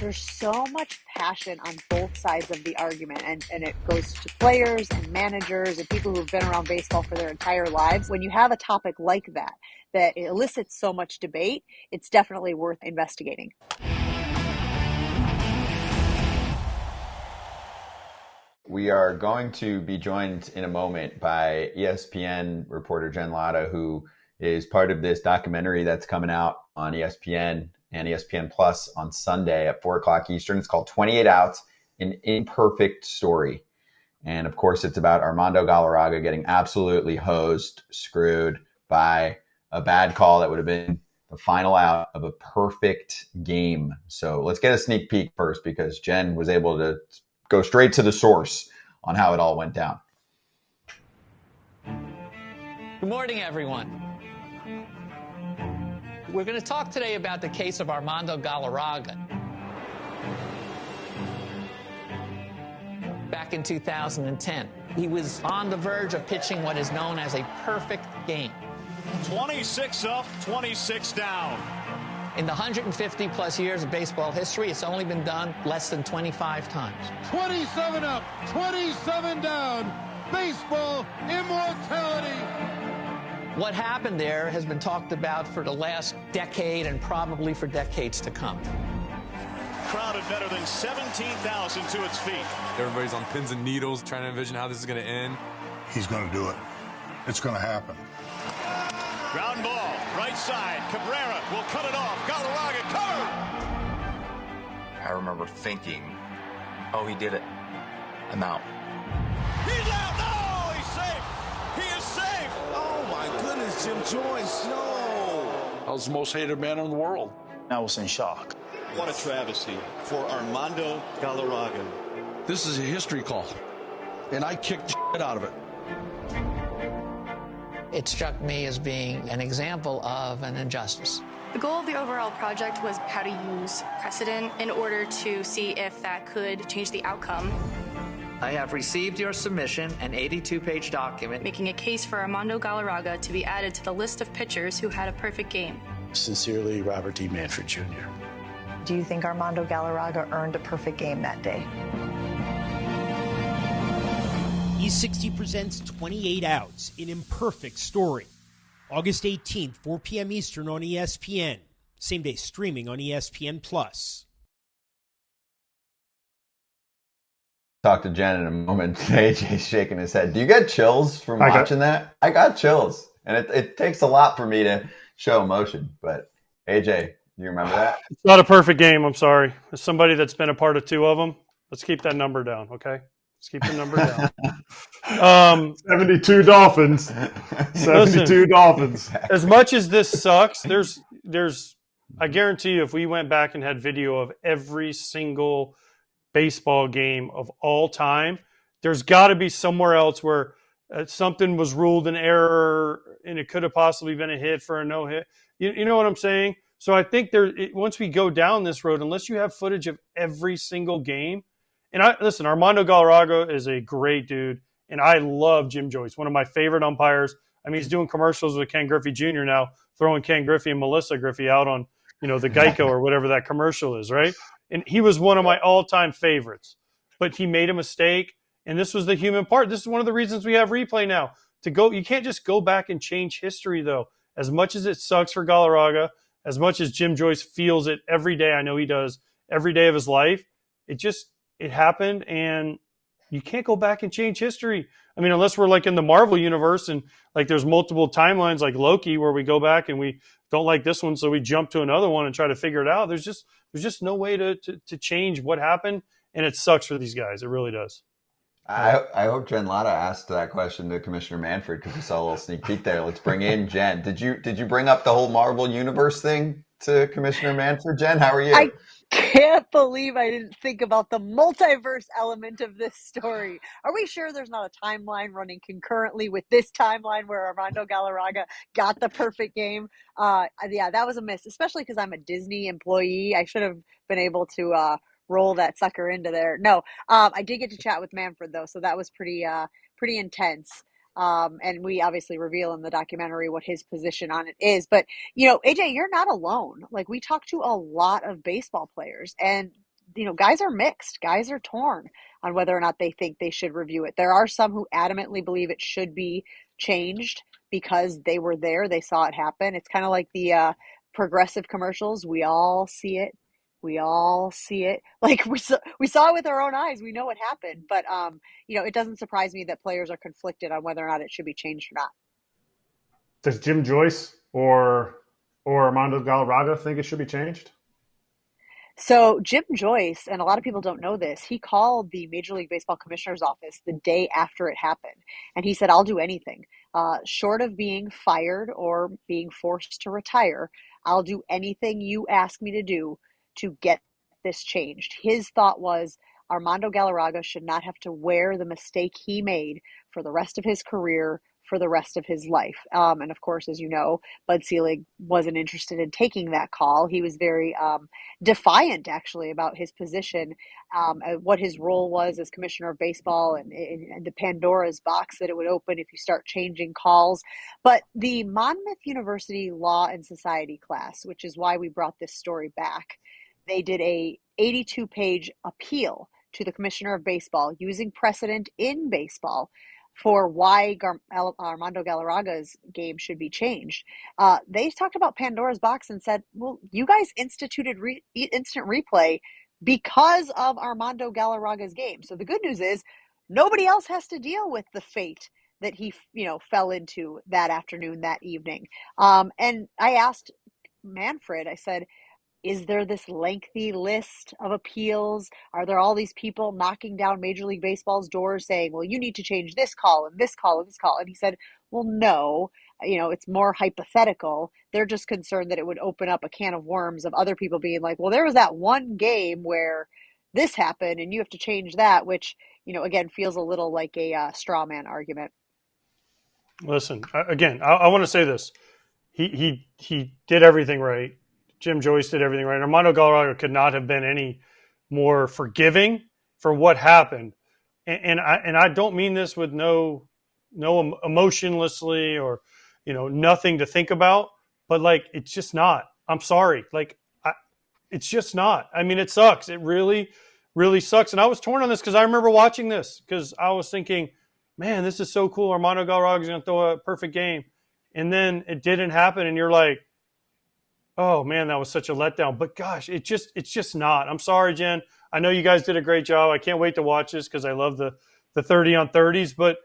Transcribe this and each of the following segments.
there's so much passion on both sides of the argument, and it goes to players and managers and people who've been around baseball for their entire lives. When you have a topic like that elicits so much debate, it's definitely worth investigating. We are going to be joined in a moment by ESPN reporter Jen Lada, who is part of this documentary that's coming out on ESPN and ESPN Plus on Sunday at 4 o'clock Eastern. It's called 28 Outs, an Imperfect Story. And of course, it's about Armando Galarraga getting absolutely hosed, screwed by a bad call that would have been the final out of a perfect game. So let's get a sneak peek first, because Jen was able to go straight to the source on how it all went down. Good morning, everyone. We're going to talk today about the case of Armando Galarraga. Back in 2010, he was on the verge of pitching what is known as a perfect game. 26 up, 26 down. In the 150-plus years of baseball history, it's only been done less than 25 times. 27 up, 27 down. Baseball immortality. What happened there has been talked about for the last decade and probably for decades to come. Crowded better than 17,000 to its feet. Everybody's on pins and needles trying to envision how this is going to end. He's going to do it. It's going to happen. Ground ball, right side. Cabrera will cut it off. Galarraga covered. I remember thinking, oh, he did it. I'm out. He's out. No, he's safe. He is safe. Oh, my goodness, Jim Joyce. No. I was the most hated man in the world. I was in shock. What a travesty for Armando Galarraga. This is a history call, and I kicked the shit out of it. It struck me as being an example of an injustice. The goal of the overall project was how to use precedent in order to see if that could change the outcome. I have received your submission, an 82-page document, making a case for Armando Galarraga to be added to the list of pitchers who had a perfect game. Sincerely, Robert D. Manfred Jr. Do you think Armando Galarraga earned a perfect game that day? E60 presents 28 Outs, an Imperfect Story. August 18th, 4 p.m. Eastern on ESPN. Same day streaming on ESPN Plus. Talk to Jen in a moment. AJ's shaking his head. Do you get chills from watching that? I got chills. And it takes a lot for me to show emotion. But AJ, do you remember that? It's not a perfect game. I'm sorry. As somebody that's been a part of two of them, let's keep that number down, okay? Let's keep the number down. 72 Dolphins. 72 listen, Dolphins. As much as this sucks, there's I guarantee you if we went back and had video of every single baseball game of all time, there's got to be somewhere else where something was ruled an error and it could have possibly been a hit for a no-hit. You know what I'm saying? So I think once we go down this road, unless you have footage of every single game, and listen, Armando Galarraga is a great dude, and I love Jim Joyce, one of my favorite umpires. I mean, he's doing commercials with Ken Griffey Jr. now, throwing Ken Griffey and Melissa Griffey out on, the Geico or whatever that commercial is, right? And he was one of my all-time favorites. But he made a mistake, and this was the human part. This is one of the reasons we have replay now. You can't just go back and change history, though. As much as it sucks for Galarraga, as much as Jim Joyce feels it every day, I know he does, every day of his life, it happened, and you can't go back and change history. I mean, unless we're like in the Marvel universe and like there's multiple timelines like Loki where we go back and we don't like this one, so we jump to another one and try to figure it out. There's just no way to change what happened, and it sucks for these guys. It really does. I hope Jen Lada asked that question to Commissioner Manfred because we saw a little sneak peek there. Let's bring in Jen. Did you bring up the whole Marvel universe thing to Commissioner Manfred? Jen, how are you? I can't believe I didn't think about the multiverse element of this story. Are we sure there's not a timeline running concurrently with this timeline where Armando Galarraga got the perfect game? Yeah, that was a miss, especially because I'm a Disney employee. I should have been able to roll that sucker into there. No, I did get to chat with Manfred, though, so that was pretty intense. And we obviously reveal in the documentary what his position on it is. But, AJ, you're not alone. Like, we talked to a lot of baseball players, and guys are mixed. Guys are torn on whether or not they think they should review it. There are some who adamantly believe it should be changed because they were there, they saw it happen. It's kind of like the progressive commercials. We all see it. We all see it. Like we saw it with our own eyes. We know what happened. But it doesn't surprise me that players are conflicted on whether or not it should be changed or not. Does Jim Joyce or Armando Galarraga think it should be changed? So Jim Joyce, and a lot of people don't know this, he called the Major League Baseball commissioner's office the day after it happened. And he said, I'll do anything. Short of being fired or being forced to retire, I'll do anything you ask me to do to get this changed. His thought was Armando Galarraga should not have to wear the mistake he made for the rest of his career, for the rest of his life. And of course, as you know, Bud Selig wasn't interested in taking that call. He was very defiant, actually, about his position, what his role was as commissioner of baseball, and the Pandora's box that it would open if you start changing calls. But the Monmouth University Law and Society class, which is why we brought this story back, they did a 82-page appeal to the commissioner of baseball using precedent in baseball for why Armando Galarraga's game should be changed. They talked about Pandora's box and said, well, you guys instituted instant replay because of Armando Galarraga's game. So the good news is nobody else has to deal with the fate that he fell into that afternoon, that evening. And I asked Manfred, I said, is there this lengthy list of appeals? Are there all these people knocking down Major League Baseball's doors saying, well, you need to change this call and this call and this call? And he said, well, no, it's more hypothetical. They're just concerned that it would open up a can of worms of other people being like, well, there was that one game where this happened and you have to change that, which, again, feels a little like a straw man argument. Listen, again, I want to say this. He did everything right. Jim Joyce did everything right. Armando Galarraga could not have been any more forgiving for what happened. And I don't mean this with no emotionlessly or, nothing to think about, but like, it's just not. I'm sorry. Like, it's just not. I mean, it sucks. It really, really sucks. And I was torn on this because I remember watching this because I was thinking, man, this is so cool. Armando Galarraga is going to throw a perfect game. And then it didn't happen. And you're like, oh man, that was such a letdown. But gosh, it's just not. I'm sorry, Jen. I know you guys did a great job. I can't wait to watch this because I love the 30 on 30s. But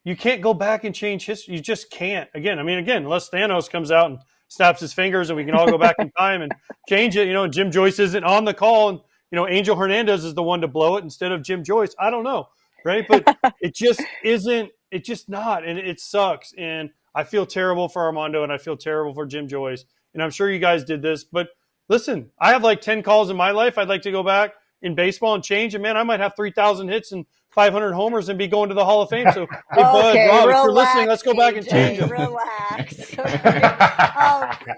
you can't go back and change history. You just can't. Again, unless Thanos comes out and snaps his fingers and we can all go back in time and change it. Jim Joyce isn't on the call, and Angel Hernandez is the one to blow it instead of Jim Joyce. I don't know, right? But it just isn't. It's just not, and it sucks. And I feel terrible for Armando, and I feel terrible for Jim Joyce. And I'm sure you guys did this, but listen, I have like 10 calls in my life. I'd like to go back in baseball and change. And man, I might have 3,000 hits and 500 homers and be going to the Hall of Fame. So, hey, Bud, Rob, if you're listening, let's go back and change them. Relax.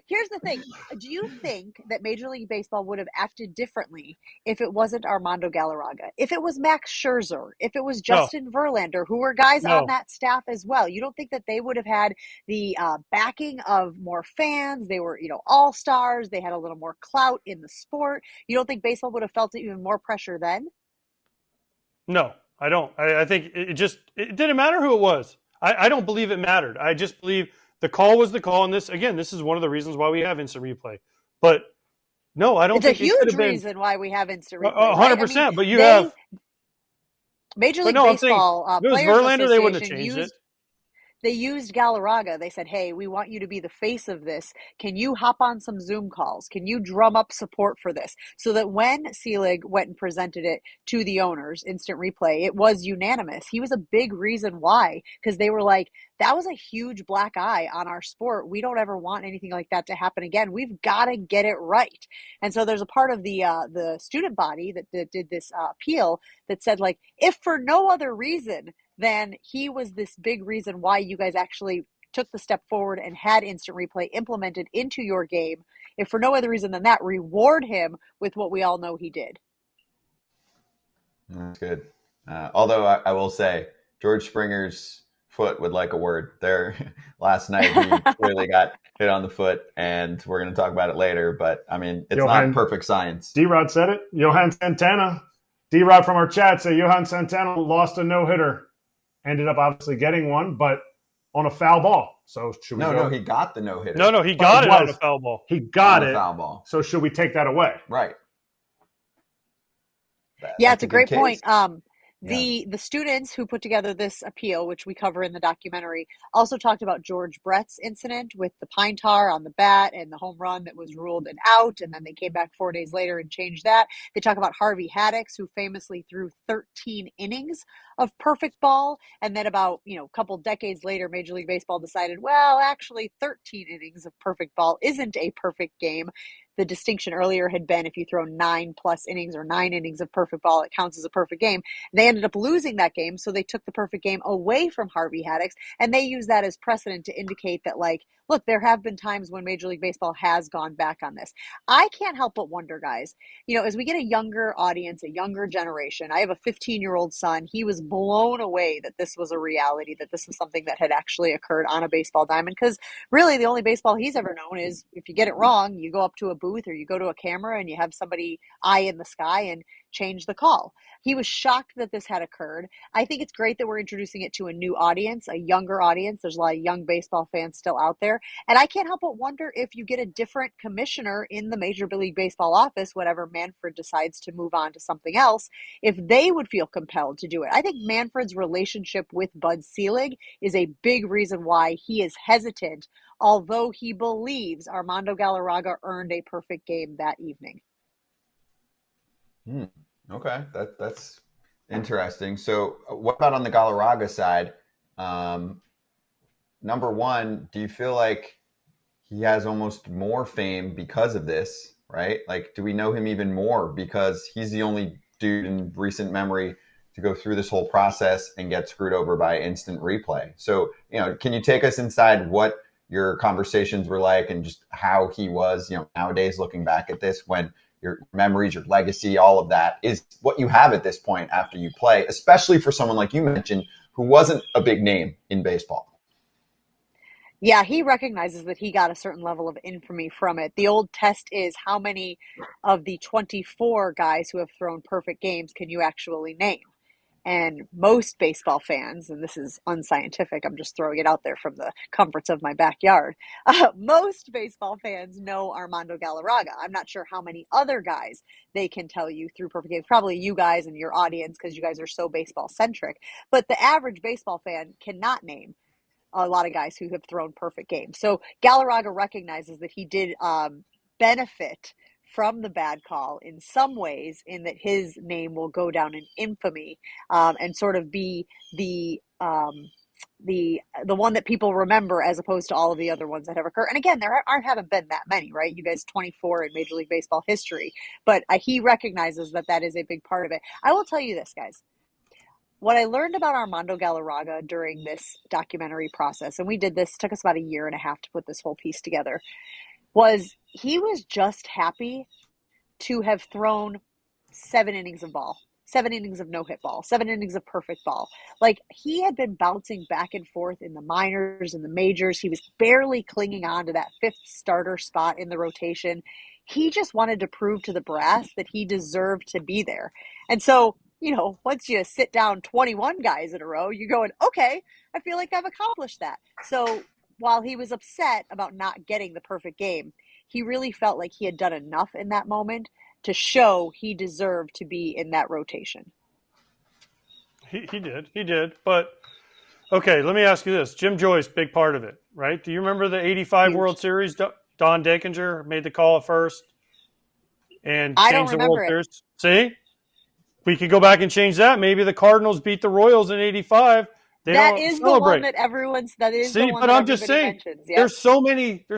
Here's the thing. Do you think that Major League Baseball would have acted differently if it wasn't Armando Galarraga? If it was Max Scherzer? If it was Justin Verlander, who were guys on that staff as well? You don't think that they would have had the backing of more fans? They were, all-stars. They had a little more clout in the sport. You don't think baseball would have felt even more pressure then? No, I don't. I think it didn't matter who it was. I don't believe it mattered. I just believe the call was the call. And this is one of the reasons why we have instant replay. But no, I don't think it's a huge reason why we have instant replay. 100%. But you have Major League Baseball if it was Verlander, they wouldn't have changed it. They used Galarraga. They said, hey, we want you to be the face of this. Can you hop on some Zoom calls? Can you drum up support for this? So that when Selig went and presented it to the owners, instant replay, it was unanimous. He was a big reason why, because they were like, that was a huge black eye on our sport. We don't ever want anything like that to happen again. We've got to get it right. And so there's a part of the student body that did this appeal that said, like, if for no other reason, then he was this big reason why you guys actually took the step forward and had instant replay implemented into your game. If for no other reason than that, reward him with what we all know he did. That's good. Although I will say, George Springer's foot would like a word there. Last night, he clearly got hit on the foot, and we're going to talk about it later. But, I mean, it's not perfect science. D-Rod said it. Johan Santana. D-Rod from our chat said Johan Santana lost a no-hitter. Ended up obviously getting one, but on a foul ball. So should we No, he got the no-hitter. No, he got it on a foul ball. He got it. Foul ball. So should we take that away? Right. Yeah, it's a great point. The students who put together this appeal, which we cover in the documentary, also talked about George Brett's incident with the pine tar on the bat and the home run that was ruled an out, and then they came back 4 days later and changed that. They talk about Harvey Haddix, who famously threw 13 innings of perfect ball, and then about a couple decades later, Major League Baseball decided, well, actually 13 innings of perfect ball isn't a perfect game. The distinction earlier had been if you throw 9+ innings or 9 innings of perfect ball, it counts as a perfect game. They ended up losing that game, so they took the perfect game away from Harvey Haddix, and they use that as precedent to indicate that, look, there have been times when Major League Baseball has gone back on this. I can't help but wonder, guys, as we get a younger audience, a younger generation, I have a 15-year-old son. He was blown away that this was a reality, that this was something that had actually occurred on a baseball diamond, because really the only baseball he's ever known is if you get it wrong, you go up to a booth or you go to a camera and you have somebody eye in the sky and change the call. He was shocked that this had occurred. I think it's great that we're introducing it to a new audience, a younger audience. There's a lot of young baseball fans still out there. And I can't help but wonder if you get a different commissioner in the Major League Baseball office, whenever Manfred decides to move on to something else, if they would feel compelled to do it. I think Manfred's relationship with Bud Selig is a big reason why he is hesitant, although he believes Armando Galarraga earned a perfect game that evening. Okay, that's interesting. So what about on the Galarraga side? Number one, do you feel like he has almost more fame because of this, right? Like, do we know him even more because he's the only dude in recent memory to go through this whole process and get screwed over by instant replay? So, can you take us inside what your conversations were like and just how he was, nowadays looking back at this, when your memories, your legacy, all of that is what you have at this point after you play, especially for someone like you mentioned, who wasn't a big name in baseball. Yeah, he recognizes that he got a certain level of infamy from it. The old test is how many of the 24 guys who have thrown perfect games can you actually name? And most baseball fans, and this is unscientific, I'm just throwing it out there from the comforts of my backyard, most baseball fans know Armando Galarraga. I'm not sure how many other guys they can tell you through perfect games. Probably you guys and your audience, because you guys are so baseball centric. But the average baseball fan cannot name a lot of guys who have thrown perfect games. So Galarraga recognizes that he did benefit from the bad call in some ways, in that his name will go down in infamy and sort of be the one that people remember, as opposed to all of the other ones that have occurred. And again, there haven't been that many, right? You guys, 24 in Major League Baseball history, but he recognizes that is a big part of it. I will tell you this, guys. What I learned about Armando Galarraga during this documentary process, and we did this, took us about 1.5 years to put this whole piece together, was he was just happy to have thrown 7 innings of ball, 7 innings of no-hit ball, 7 innings of perfect ball. Like, he had been bouncing back and forth in the minors and the majors. He was barely clinging on to that 5th starter spot in the rotation. He just wanted to prove to the brass that he deserved to be there. And so, once you sit down 21 guys in a row, you're going, okay, I feel like I've accomplished that. So while he was upset about not getting the perfect game, he really felt like he had done enough in that moment to show he deserved to be in that rotation. He did. But, okay, let me ask you this. Jim Joyce, big part of it, right? Do you remember the 85 World Series? Don Dakinger made the call at first and changed the World Series. See? We could go back and change that. Maybe the Cardinals beat the Royals in 85. That is the one that everyone's. That is the one. But I'm just saying, mentions. Yep. There's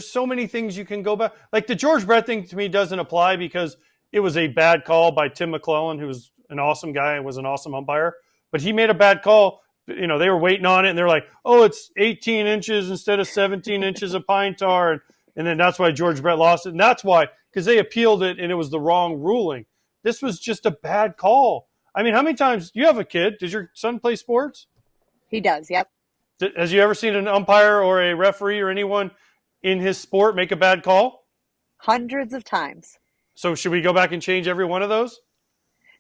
so many things you can go back. Like the George Brett thing to me doesn't apply because it was a bad call by Tim McClellan, who was an awesome guy and was an awesome umpire. But he made a bad call. They were waiting on it, and they're like, "Oh, it's 18 inches instead of 17 inches of pine tar," and then that's why George Brett lost it. And that's why, because they appealed it and it was the wrong ruling. This was just a bad call. I mean, how many times you have a kid? Does your son play sports? He does. Yep. Has you ever seen an umpire or a referee or anyone in his sport make a bad call? Hundreds of times. So should we go back and change every one of those?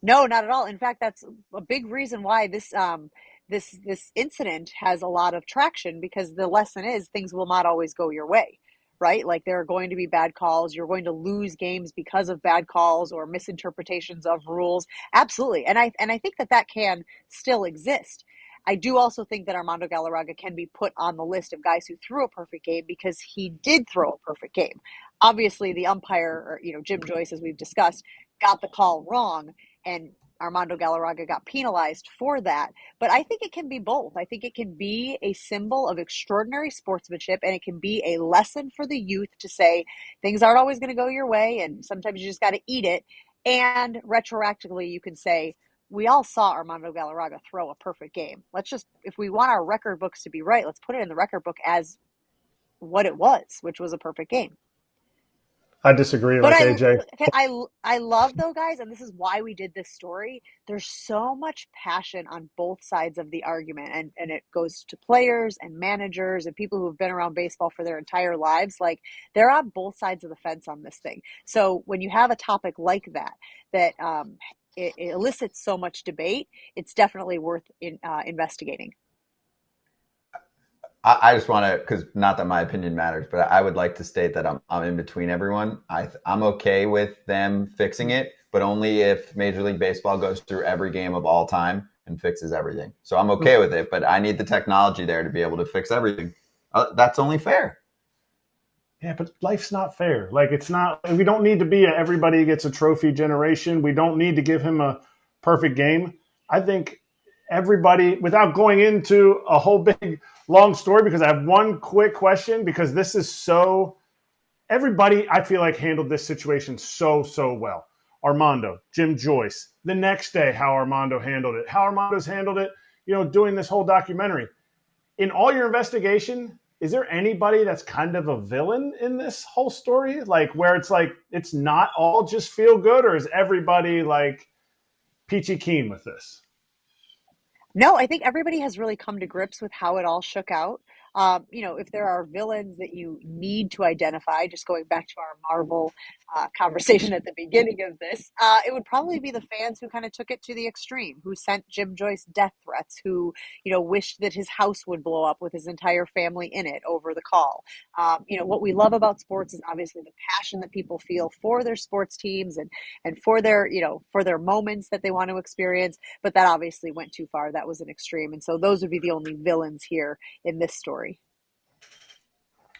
No, not at all. In fact, that's a big reason why this incident has a lot of traction, because the lesson is things will not always go your way, right? Like there are going to be bad calls. You're going to lose games because of bad calls or misinterpretations of rules. Absolutely. And I think that can still exist. I do also think that Armando Galarraga can be put on the list of guys who threw a perfect game because he did throw a perfect game. Obviously, the umpire, or, Jim Joyce, as we've discussed, got the call wrong, and Armando Galarraga got penalized for that. But I think it can be both. I think it can be a symbol of extraordinary sportsmanship, and it can be a lesson for the youth to say things aren't always going to go your way, and sometimes you just got to eat it. And retroactively, you can say, we all saw Armando Galarraga throw a perfect game. If we want our record books to be right, let's put it in the record book as what it was, which was a perfect game. I disagree with AJ. I love, though, guys, and this is why we did this story. There's so much passion on both sides of the argument, and it goes to players and managers and people who have been around baseball for their entire lives. Like, they're on both sides of the fence on this thing. So when you have a topic like that it elicits so much debate, it's definitely worth investigating. I just want to, because not that my opinion matters, but I would like to state that I'm in between everyone. I'm okay with them fixing it, but only if Major League Baseball goes through every game of all time and fixes everything. So I'm okay with it, but I need the technology there to be able to fix everything. That's only fair. Yeah, but life's not fair. Like, it's not. We don't need to be everybody gets a trophy generation. We don't need to give him a perfect game. I think everybody, without going into a whole big long story, because I have one quick question, because this is so, everybody I feel like handled this situation so well. Armando, Jim Joyce, the next day how Armando handled it, how Armando's handled it, doing this whole documentary. In all your investigation, is there anybody that's kind of a villain in this whole story? Like, where it's like, it's not all just feel good, or is everybody like peachy keen with this? No, I think everybody has really come to grips with how it all shook out. If there are villains that you need to identify, just going back to our Marvel conversation at the beginning of this, it would probably be the fans who kind of took it to the extreme, who sent Jim Joyce death threats, who, wished that his house would blow up with his entire family in it over the call. What we love about sports is obviously the passion that people feel for their sports teams and for their, for their moments that they want to experience. But that obviously went too far. That was an extreme. And so those would be the only villains here in this story.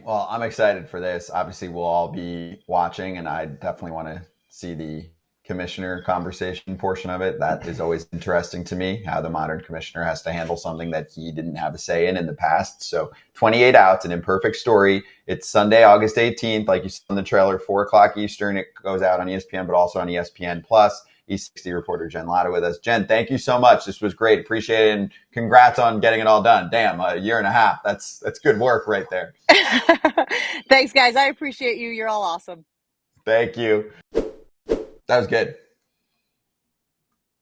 Well, I'm excited for this. Obviously, we'll all be watching, and I definitely want to see the commissioner conversation portion of it. That is always interesting to me, how the modern commissioner has to handle something that he didn't have a say in the past. So 28 outs, an imperfect story. It's Sunday, August 18th. Like you saw in the trailer, 4 o'clock Eastern. It goes out on ESPN, but also on ESPN Plus. E60 reporter Jen Lada with us. Jen, thank you so much. This was great. Appreciate it. And congrats on getting it all done. Damn, a year and a half. That's good work right there. Thanks, guys. I appreciate you. You're all awesome. Thank you. That was good.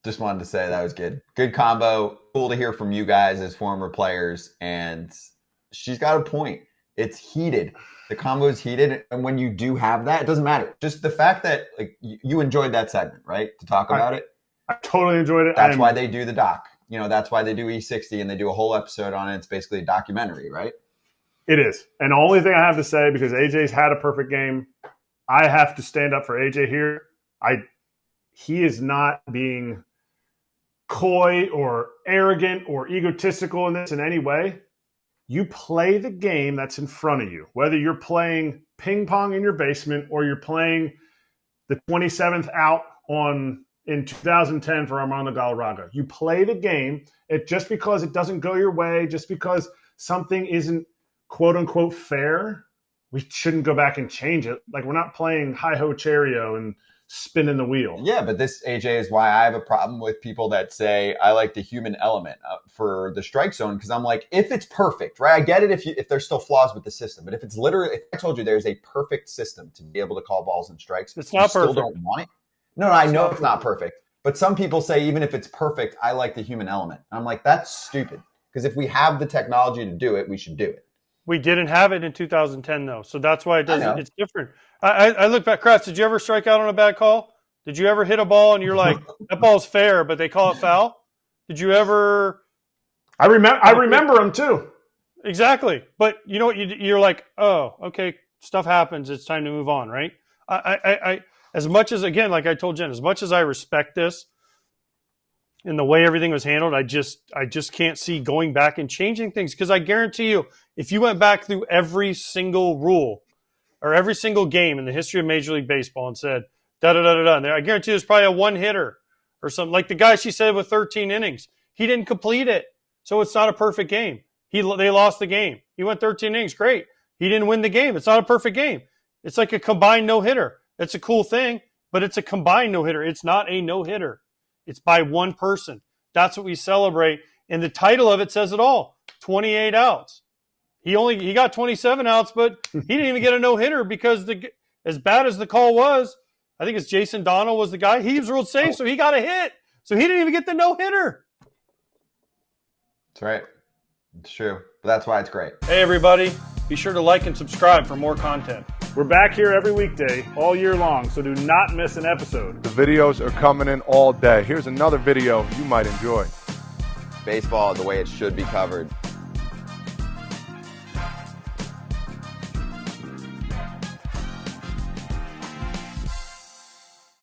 Just wanted to say that was good. Good combo. Cool to hear from you guys as former players. And she's got a point. It's heated. The combo is heated. And when you do have that, it doesn't matter. Just the fact that you enjoyed that segment, right? To talk about it. I totally enjoyed it. That's why they do the doc. That's why they do E60 and they do a whole episode on it. It's basically a documentary, right? It is. And the only thing I have to say, because AJ's had a perfect game, I have to stand up for AJ here. He is not being coy or arrogant or egotistical in this in any way. You play the game that's in front of you, whether you're playing ping pong in your basement or you're playing the 27th out in 2010 for Armando Galarraga. You play the game. Just because it doesn't go your way, just because something isn't quote unquote fair, we shouldn't go back and change it. Like, we're not playing hi-ho Cheerio and spinning the wheel. Yeah, but this, AJ, is why I have a problem with people that say I like the human element for the strike zone, because I'm like, if it's perfect, right? I get it if there's still flaws with the system, but if it's literally, if I told you there's a perfect system to be able to call balls and strikes, it's not perfect. Still don't want it. No, I know it's not perfect, but some people say even if it's perfect, I like the human element. And I'm like, that's stupid. Because if we have the technology to do it, we should do it. We didn't have it in 2010, though, so that's why it doesn't. It's different. I look back. Kratz, did you ever strike out on a bad call? Did you ever hit a ball and you're like, that ball's fair, but they call it foul? Did you ever? I remember them too. Exactly, but you know what? You're like, oh, okay, stuff happens. It's time to move on, right? I as much as, again, like I told Jen, as much as I respect this and the way everything was handled, I just can't see going back and changing things, because I guarantee you, if you went back through every single rule or every single game in the history of Major League Baseball and said, da-da-da-da-da, I guarantee there's probably a one-hitter or something. Like the guy she said with 13 innings. He didn't complete it, so it's not a perfect game. They lost the game. He went 13 innings, great. He didn't win the game. It's not a perfect game. It's like a combined no-hitter. It's a cool thing, but it's a combined no-hitter. It's not a no-hitter. It's by one person. That's what we celebrate, and the title of it says it all, 28 outs. He got 27 outs, but he didn't even get a no-hitter because as bad as the call was, I think it's Jason Donnell was the guy. He was ruled safe, so he got a hit. So he didn't even get the no-hitter. That's right. It's true. But that's why it's great. Hey, everybody. Be sure to like and subscribe for more content. We're back here every weekday, all year long, so do not miss an episode. The videos are coming in all day. Here's another video you might enjoy. Baseball the way it should be covered.